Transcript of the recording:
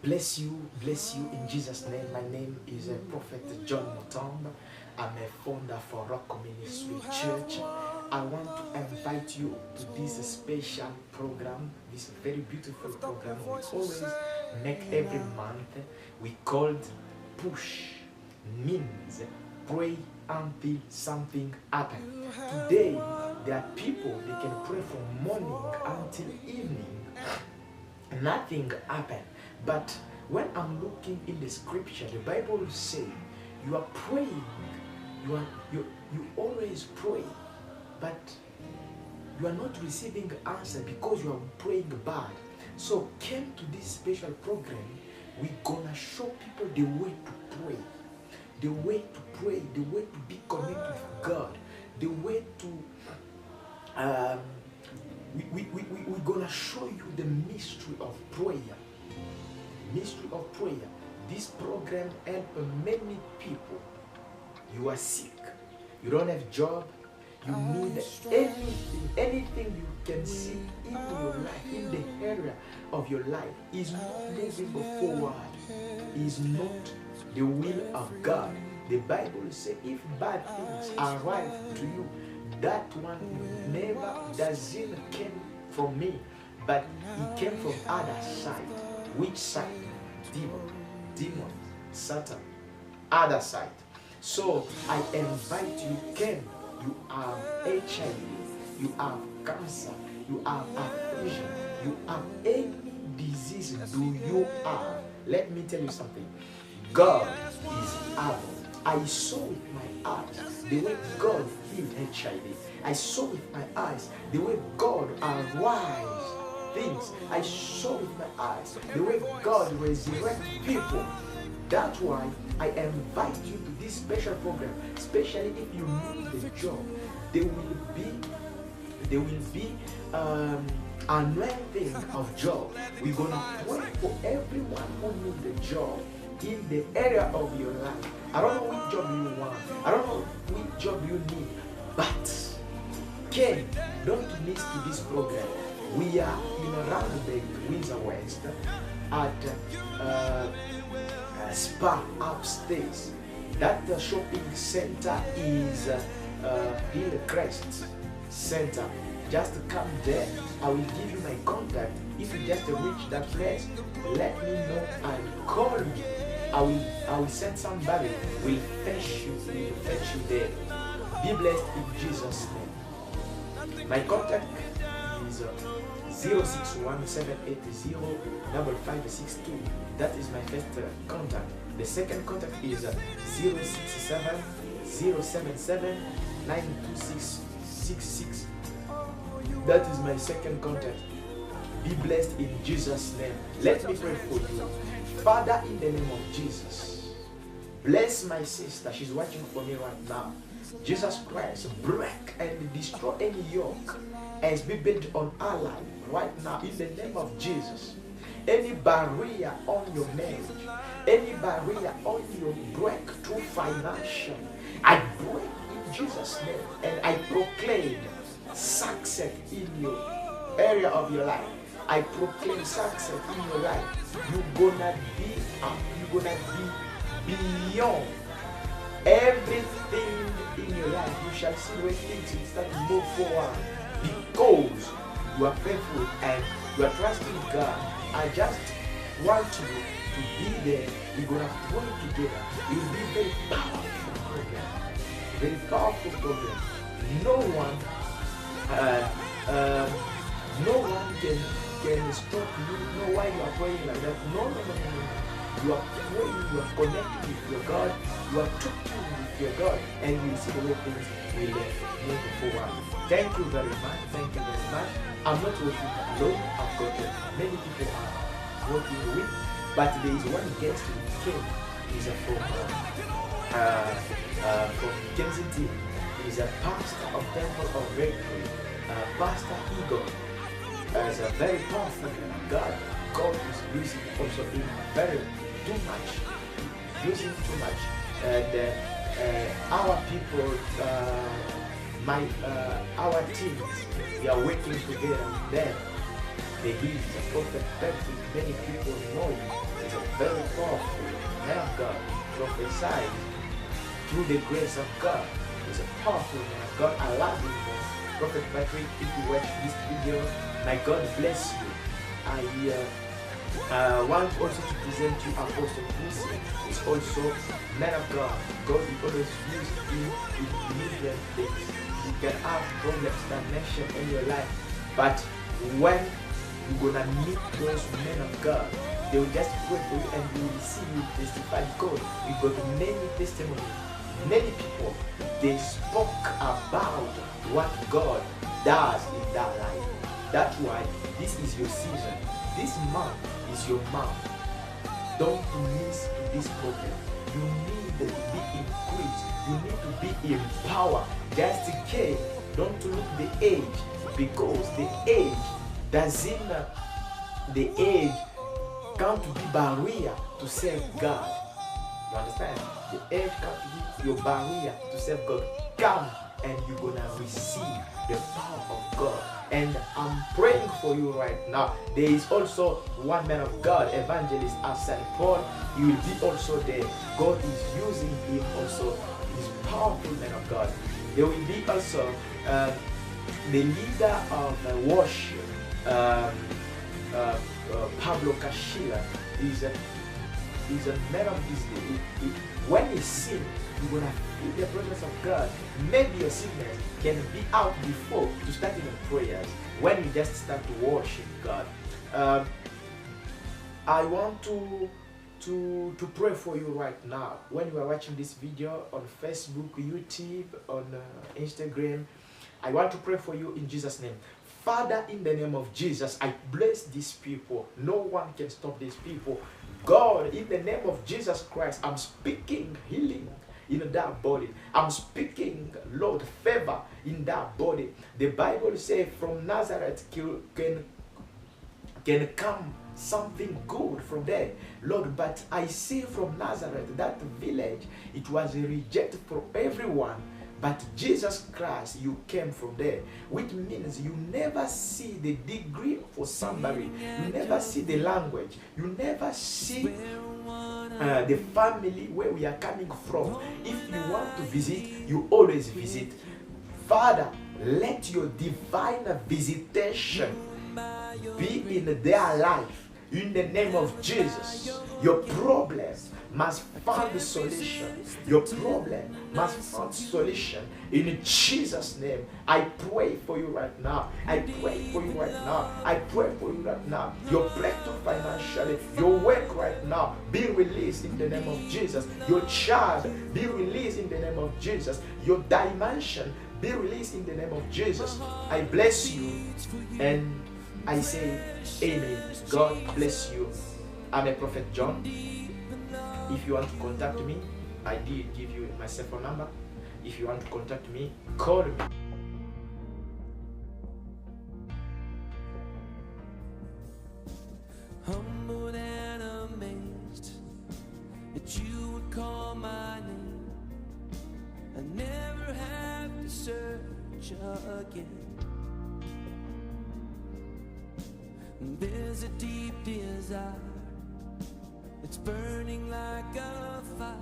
Bless you in Jesus' name. My name is Prophet John Mutomba. I'm a founder for Rock Ministry Church. I want to invite you to this special program, this very beautiful program we always make every month. We called Push, means pray until something happens. Today, there are people, they can pray from morning until evening. Nothing happened. But when I'm looking in the scripture, the Bible says you are praying, you always pray, but you are not receiving answer because you are praying bad. So came to this special program, we're gonna show people the way to pray, the way to pray, the way to be connected with God, the way to we're gonna show you the mystery of prayer. Mystery of prayer. This program helps many people. You are sick, you don't have job, you need anything you can see in your life, in the area of your life, is not moving forward, is not the will of God. The Bible says if bad things arrive to you, that one never doesn't came from me, but it came from other side. Which side? Demon, Satan, other side. So I invite you, Ken, you have HIV, you have cancer, you have affliction, you have any disease do you have. Let me tell you something. God is able. I saw with my eyes the way God healed HIV. I saw with my eyes the way God arise things. I saw with my eyes the way God resurrect people. That's why I invite you to this special program, especially if you need the job. There will be anointing of job. We're gonna pray for everyone who needs a job in the area of your life. I don't know which job you want. I don't know which job you need, but Ken, don't miss to this program. We are in Randburg, Windsor West, at Spa upstairs. That shopping center is Hillcrest Center. Just come there. I will give you my contact. If you just reach that place, let me know and call me. I will send somebody. Will fetch you there. Be blessed in Jesus' name. My contact is 0617805562. That is my first contact. The second contact is 067-077-92666. That is my second contact. Be blessed in Jesus' name. Let me pray for you. Father, in the name of Jesus, bless my sister. She's watching for me right now. Jesus Christ, break and destroy any yoke as be built on our life right now in the name of Jesus. Any barrier on your marriage, any barrier on your breakthrough financial, I break in Jesus' name and I proclaim success in your area of your life. I proclaim success in your life. You're gonna be beyond everything in your life. You shall see where things will start to move forward because you are faithful and you are trusting God. I just want you to be there. We're gonna pray together. It will be a very powerful program. Very powerful program. No one can stop you. No why you are praying like that. No. You are praying, you are connected with your God, you are talking with your God, and you will see the way things will move forward. Thank you very much. Thank you very much. I'm not working alone. I've got many people I'm working with, but there is one guest who came. He's from Kensington. He's a pastor of Temple of Victory, Pastor Eagle. Is a very powerful God. God is using also in very using too much. And our people, our teams, we are working together with them. the He's a prophet Patrick. Many people know him. He's a very powerful man of God. Prophesied through the grace of God. He's a powerful man of God. I love him. Prophet Patrick, if you watch this video, may God bless you. I want also to present you Apostle Bruce. He's also man of God. God will always use him in different things. You can have problems, stagnation in your life, but when you're gonna meet those men of God, they will just pray for you and you will see you testify. God, we got many testimonies. Many people, they spoke about what God does in that life. That's why this is your season. This month is your month. Don't miss this program. You need to be increased. You need to be empowered. Just in case, don't look the age, because the age doesn't, the age can't be barrier to serve God. You understand? The age can't be your barrier to serve God. Come and you're gonna receive the power of God. And I'm praying for you right now. There is also one man of God, Evangelist Arsene Paul. He will be also there. God is using him also. He's a powerful man of God. There will be also the leader of worship, Pablo Kashila. He's a man of his. When he sings, you're gonna feel the presence of God. Maybe your sickness can be out before to start in prayers. When you just start to worship God, I want to pray for you right now. When you are watching this video on Facebook, YouTube, on Instagram, I want to pray for you in Jesus' name. Father, in the name of Jesus, I bless these people. No one can stop these people. God, in the name of Jesus Christ, I'm speaking healing in that body. I'm speaking, Lord, favor in that body. The Bible says from Nazareth can come something good from there, Lord. But I see from Nazareth, that village, it was rejected for everyone. But Jesus Christ, you came from there, which means you never see the degree for somebody. You never see the language. You never see the family where we are coming from. If you want to visit, you always visit. Father, let your divine visitation be in their life. In the name of Jesus, your problems must find a solution. Your problem must find solution. In Jesus' name, I pray for you right now. I pray for you right now. I pray for you right now. Your breakthrough financially, your work right now, be released in the name of Jesus. Your child, be released in the name of Jesus. Your dimension, be released in the name of Jesus. I bless you and I say amen. God bless you. I'm a Prophet John. If you want to contact me, I did give you my cell phone number. If you want to contact me, call me. Humbled and amazed that you would call my name. I never have to search again. There's a deep desire, it's burning like a fire.